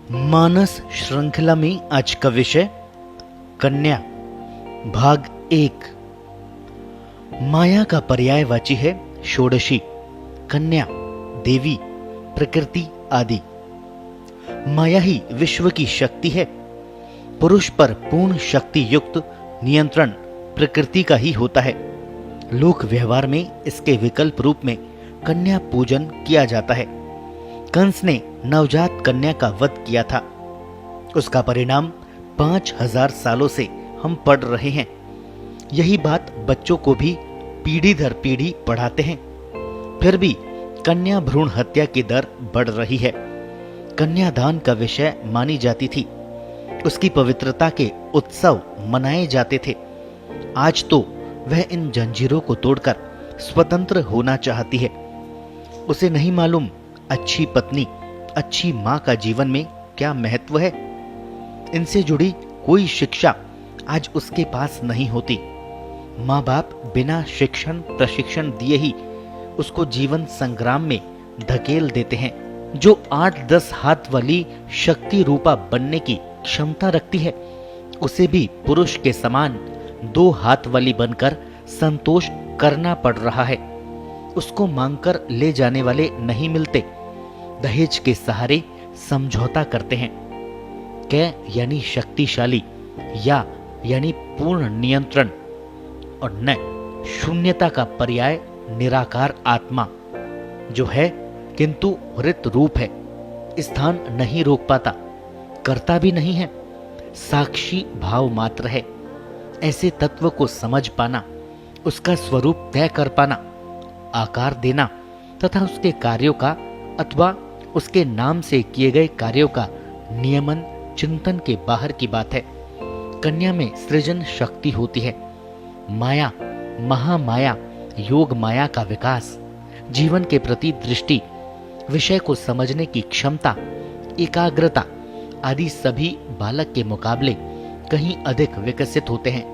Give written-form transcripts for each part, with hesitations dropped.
मानस श्रृंखला में आज का विषय कन्या भाग 1। माया का पर्यायवाची है षोडशी, कन्या, देवी, प्रकृति आदि। माया ही विश्व की शक्ति है। पुरुष पर पूर्ण शक्ति युक्त नियंत्रण प्रकृति का ही होता है। लोक व्यवहार में इसके विकल्प रूप में कन्या पूजन किया जाता है। कंस ने नवजात कन्या का वध किया था। उसका परिणाम 5000 सालों से हम पढ़ रहे हैं। यही बात बच्चों को भी पीढ़ी दर पीढ़ी पढ़ाते हैं। फिर भी कन्या भ्रूण हत्या की दर बढ़ रही है। कन्यादान का विषय मानी जाती थी। उसकी पवित्रता के उत्सव मनाए जाते थे। आज तो वह इन जंजीरों को तोड़कर स्वतंत्र होना चाहती है। उसे नहीं मालूम अच्छी पत्नी, अच्छी मां का जीवन में क्या महत्व है। इनसे जुड़ी कोई शिक्षा आज उसके पास नहीं होती। माँ बाप बिना शिक्षण प्रशिक्षण दिए ही उसको जीवन संग्राम में धकेल देते हैं। जो 8-10 हाथ वाली शक्ति रूपा बनने की क्षमता रखती है, उसे भी पुरुष के समान 2 हाथ वाली बनकर संतोष करना पड़ रहा है। उसको मांगकर ले जाने वाले नहीं मिलते। दहेज के सहारे समझौता करते हैं। कै यानी शक्तिशाली, या यानी पूर्ण नियंत्रण, और न शून्यता का पर्याय निराकार आत्मा, जो है किंतु हृत रूप है। स्थान नहीं रोक पाता, करता भी नहीं है, साक्षी भाव मात्र है। ऐसे तत्व को समझ पाना, उसका स्वरूप तय कर पाना, आकार देना तथा उसके कार्यों का अथवा उसके नाम से किए गए कार्यों का नियमन चिंतन के बाहर की बात है। कन्या में सृजन शक्ति होती है। माया, महामाया, योग माया का विकास, जीवन के प्रति दृष्टि, विषय को समझने की क्षमता, एकाग्रता आदि सभी बालक के मुकाबले कहीं अधिक विकसित होते हैं।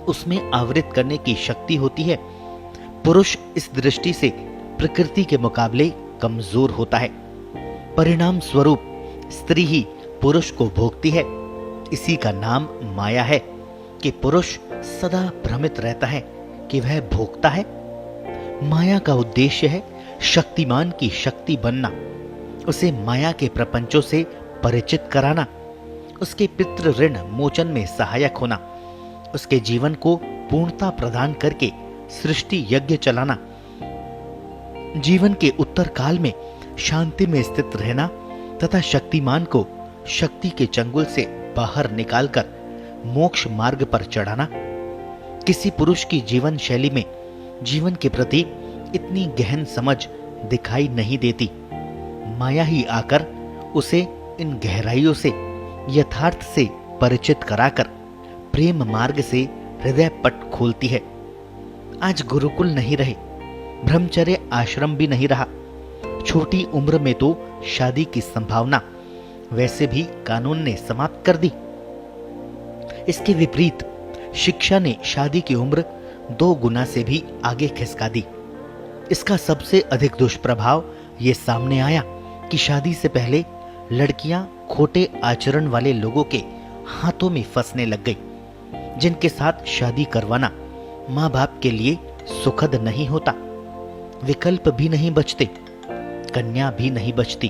उसमें आवृत करने की शक्ति होती है। पुरुष इस दृष्टि से प्रकृति के मुकाबले कमजोर होता है। परिणाम स्वरूप स्त्री ही पुरुष को भोगती है। इसी का नाम माया है कि पुरुष सदा भ्रमित रहता है कि वह भोगता है। माया का उद्देश्य है शक्तिमान की शक्ति बनना, उसे माया के प्रपंचों से परिचित कराना, उसके पितृ ऋण मोचन में सहायक होना, उसके जीवन को पूर्णता प्रदान करके सृष्टि यज्ञ चलाना, जीवन के उत्तर काल में शांति में स्थित रहना तथा शक्तिमान को शक्ति के चंगुल से बाहर निकालकर मोक्ष मार्ग पर चढ़ाना। किसी पुरुष की जीवन शैली में जीवन के प्रति इतनी गहन समझ दिखाई नहीं देती। माया ही आकर उसे इन गहराइयों से, यथार्थ से परिचित कराकर प्रेम मार्ग से हृदय पट खोलती है। आज गुरुकुल नहीं रहे, ब्रह्मचर्य आश्रम भी नहीं रहा। छोटी उम्र में तो शादी की संभावना वैसे भी कानून ने समाप्त कर दी। इसके विपरीत शिक्षा ने शादी की उम्र 2 गुना से भी आगे खिसका दी। इसका सबसे अधिक दुष्प्रभाव ये सामने आया कि शादी से पहले लड़कियां खोटे आचरण वाले लोगों के हाथों में फंसने लग गई, जिनके साथ शादी करवाना माँ बाप के लिए सुखद नहीं होता। विकल्प भी नहीं बचते, कन्या भी नहीं बचती।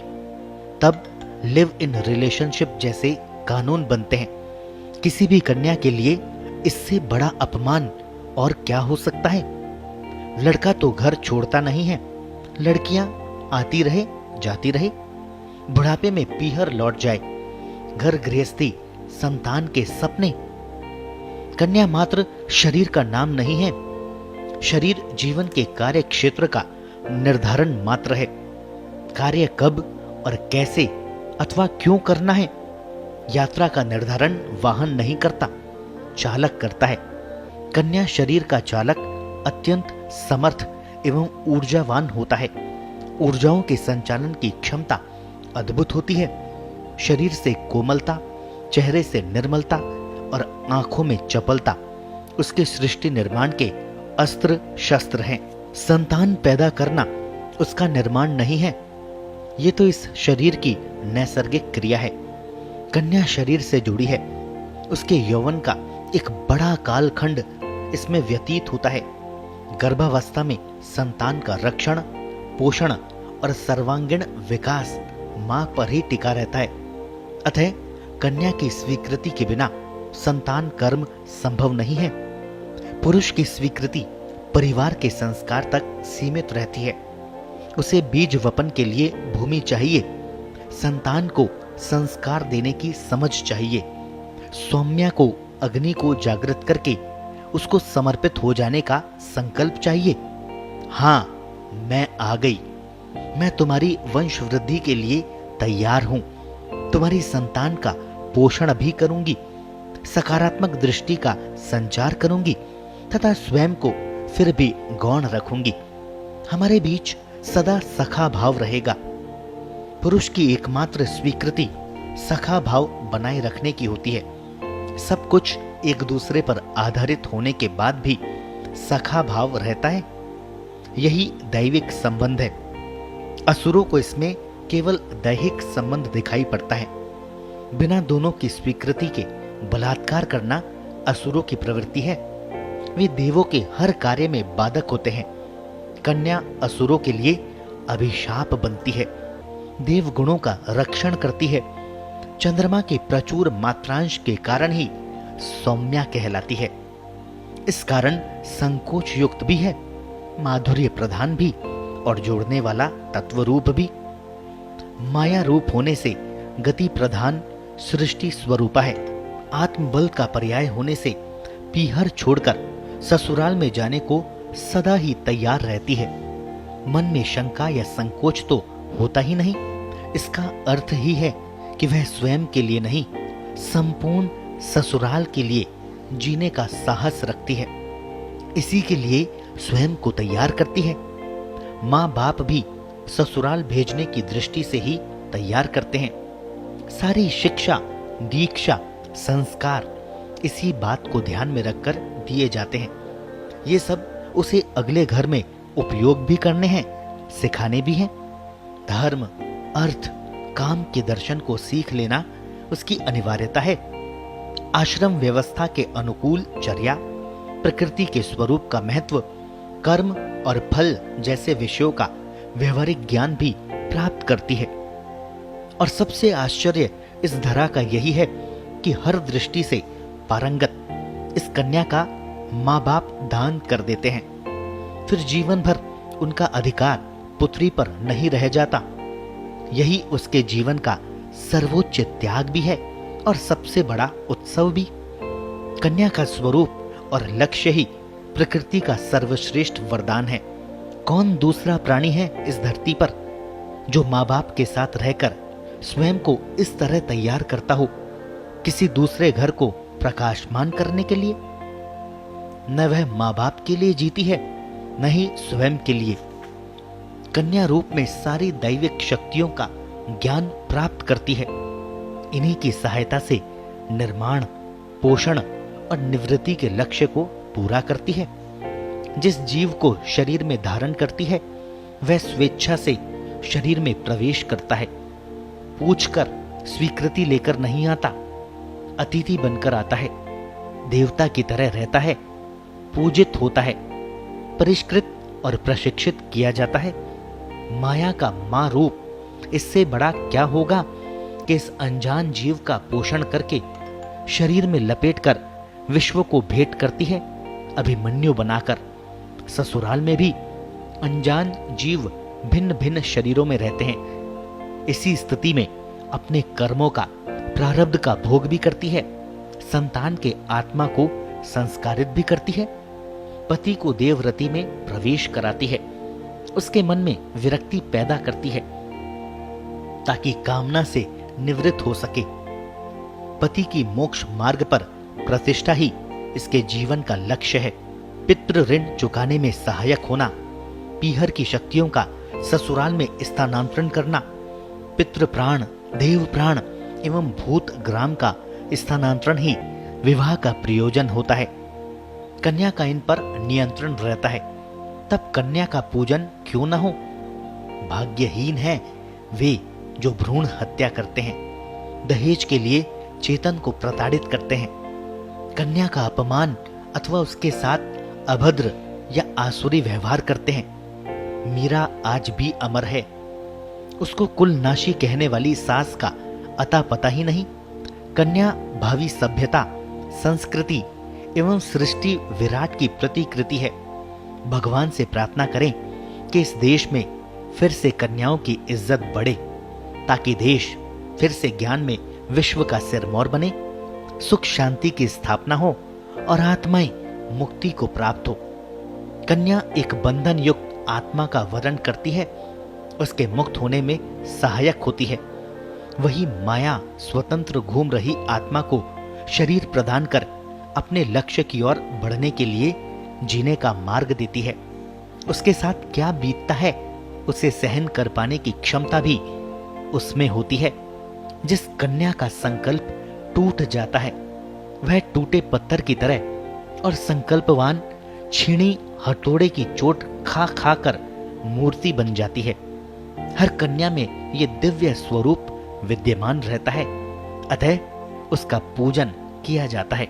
तब लिव इन रिलेशनशिप जैसे कानून बनते हैं। किसी भी कन्या के लिए इससे बड़ा अपमान और क्या हो सकता है। लड़का तो घर छोड़ता नहीं है, लड़कियां आती रहे जाती रहे, बुढ़ापे में पीहर लौट जाए, घर गृहस्थी, संतान के सपने। कन्या मात्र शरीर का नाम नहीं है। शरीर जीवन के कार्य क्षेत्र का निर्धारण मात्र है। कार्य कब और कैसे अथवा क्यों करना है, यात्रा का निर्धारण वाहन नहीं करता, चालक करता है। कन्या शरीर का चालक अत्यंत समर्थ एवं ऊर्जावान होता है। ऊर्जाओं के संचालन की क्षमता अद्भुत होती है। शरीर से कोमलता, चेहरे से निर्मलता और आंखों में चपलता उसके सृष्टि निर्माण के अस्त्र शस्त्र हैं। संतान पैदा करना उसका निर्माण नहीं है, ये तो इस शरीर की नैसर्गिक क्रिया है। कन्या शरीर से जुड़ी है, उसके यौवन का एक बड़ा कालखंड इसमें व्यतीत होता है। गर्भावस्था में संतान का रक्षण, पोषण और सर्वांगीण विकास मां पर ही टिका रहता है। अतः कन्या की स्वीकृति के बिना संतान कर्म संभव नहीं है। पुरुष की स्वीकृति परिवार के संस्कार तक सीमित रहती है। उसे बीज वपन के लिए भूमि चाहिए, संतान को संस्कार देने की समझ चाहिए, सौम्या को अग्नि को जागृत करके उसको समर्पित हो जाने का संकल्प चाहिए। हाँ, मैं आ गई, मैं तुम्हारी वंश वृद्धि के लिए तैयार हूं, तुम्हारी संतान का पोषण भी करूंगी, सकारात्मक दृष्टि का संचार करूंगी तथा स्वयं को फिर भी गौण रखूंगी। हमारे बीच सदा सखा भाव रहेगा। पुरुष की एकमात्र स्वीकृति सखा भाव बनाए रखने की होती है। सब कुछ एक दूसरे पर आधारित होने के बाद भी सखा भाव रहता है। यही दैविक संबंध है। असुरों को इसमें केवल दैहिक संबंध दिखाई पड़ता है। बिना दोनों की स्वीकृति के बलात्कार करना असुरों की प्रवृत्ति है। वे देवों के हर कार्य में बाधक होते हैं। कन्या असुरों के लिए अभिशाप बनती है, देव गुणों का रक्षण करती है। चंद्रमा के प्रचुर मात्रांश के कारण ही सौम्या कहलाती है। इस कारण संकोच युक्त भी है, माधुर्य प्रधान भी और जोड़ने वाला तत्व रूप भी। माया रूप होने से गति प्रधान सृष्टि स्वरूपा है। आत्मबल का पर्याय होने से पीहर छोड़कर ससुराल में जाने को सदा ही तैयार रहती है। मन में शंका या संकोच तो होता ही नहीं। इसका अर्थ ही है कि वह स्वयं के लिए नहीं, संपूर्ण ससुराल के लिए जीने का साहस रखती है। इसी के लिए स्वयं को तैयार करती है। माँ बाप भी ससुराल भेजने की दृष्टि से ही तैयार करते हैं। सारी शिक्षा, दीक्षा, संस्कार इसी बात को ध्यान में रखकर दिए जाते हैं। ये सब उसे अगले घर में उपयोग भी करने हैं, सिखाने भी हैं। धर्म, अर्थ, काम के दर्शन को सीख लेना उसकी अनिवार्यता है। आश्रम व्यवस्था के अनुकूल चर्या, प्रकृति के स्वरूप का महत्व, कर्म और फल जैसे विषयों का व्यवहारिक ज्ञान भी प्राप्त करती है। और सबसे आश्चर्य इस धरा का यही है कि हर दृष्टि से पारंगत इस कन्या का माँ बाप दान कर देते हैं। फिर जीवन भर उनका अधिकार पुत्री पर नहीं रह जाता। यही उसके जीवन का सर्वोच्च त्याग भी है और सबसे बड़ा उत्सव भी। कन्या का स्वरूप और लक्ष्य ही प्रकृति का सर्वश्रेष्ठ वरदान है। कौन दूसरा प्राणी है इस धरती पर जो माँ बाप के साथ रहकर स्वयं को इस तरह तैयार करता हो किसी दूसरे घर को प्रकाशमान करने के लिए? न वह माँ बाप के लिए जीती है, न ही स्वयं के लिए। कन्या रूप में सारी दैविक शक्तियों का ज्ञान प्राप्त करती है। इन्हीं की सहायता से निर्माण, पोषण और निवृत्ति के लक्ष्य को पूरा करती है। जिस जीव को शरीर में धारण करती है वह स्वेच्छा से शरीर में प्रवेश करता है। पूछकर, स्वीकृति लेकर नहीं आता, अतिथि बनकर आता है। देवता की तरह रहता है, पूजित होता है, परिष्कृत और प्रशिक्षित किया जाता है। माया का मां रूप इससे बड़ा क्या होगा कि इस अनजान जीव का पोषण करके शरीर में लपेटकर विश्व को भेंट करती है, अभिमन्यु बनाकर। ससुराल में भी अनजान जीव भिन्न भिन्न शरीरों में रहते हैं। इसी स्थिति में अपने कर्मों का, प्रारब्ध का भोग भी करती है। संतान के आत्मा को संस्कारित भी करती है। पति को देवरति में प्रवेश कराती है। उसके मन में विरक्ति पैदा करती है ताकि कामना से निवृत्त हो सके। पति की मोक्ष मार्ग पर प्रतिष्ठा ही इसके जीवन का लक्ष्य है। पितृ ऋण चुकाने में सहायक होना, पीहर की शक्तियों का ससुराल में स्थानांतरण करना, पितृ प्राण, देव प्राण एवं भूत ग्राम का स्थानांतरण ही विवाह का प्रयोजन होता है। कन्या का इन पर नियंत्रण रहता है। तब कन्या का पूजन क्यों न हो? भाग्यहीन है वे जो भ्रूण हत्या करते हैं, दहेज के लिए चेतन को प्रताड़ित करते हैं, कन्या का अपमान अथवा उसके साथ अभद्र या आसुरी व्यवहार करते हैं। मीरा आज भी अमर है। उसको कुलनाशी कहने वाली सास का अता पता ही नहीं। कन्या भावी सभ्यता, संस्कृति एवं सृष्टि विराट की प्रतिकृति है। भगवान से प्रार्थना करें कि इस देश में फिर से कन्याओं की इज्जत बढ़े, ताकि देश फिर से ज्ञान में विश्व का सिरमौर बने, सुख शांति की स्थापना हो और आत्माएं मुक्ति को प्राप्त हो। कन्या एक बंधन युक्त आत्मा का वरण करती है, उसके मुक्त होने में सहायक होती है। वही माया स्वतंत्र घूम रही आत्मा को शरीर प्रदान कर अपने लक्ष्य की ओर बढ़ने के लिए जीने का मार्ग देती है। उसके साथ क्या बीतता है उसे सहन कर पाने की क्षमता भी उसमें होती है। जिस कन्या का संकल्प टूट जाता है वह टूटे पत्थर की तरह और संकल्पवान छीनी हथौड़े की चोट खा खा कर मूर्ति बन जाती है। हर कन्या में ये दिव्य स्वरूप विद्यमान रहता है, अतः उसका पूजन किया जाता है।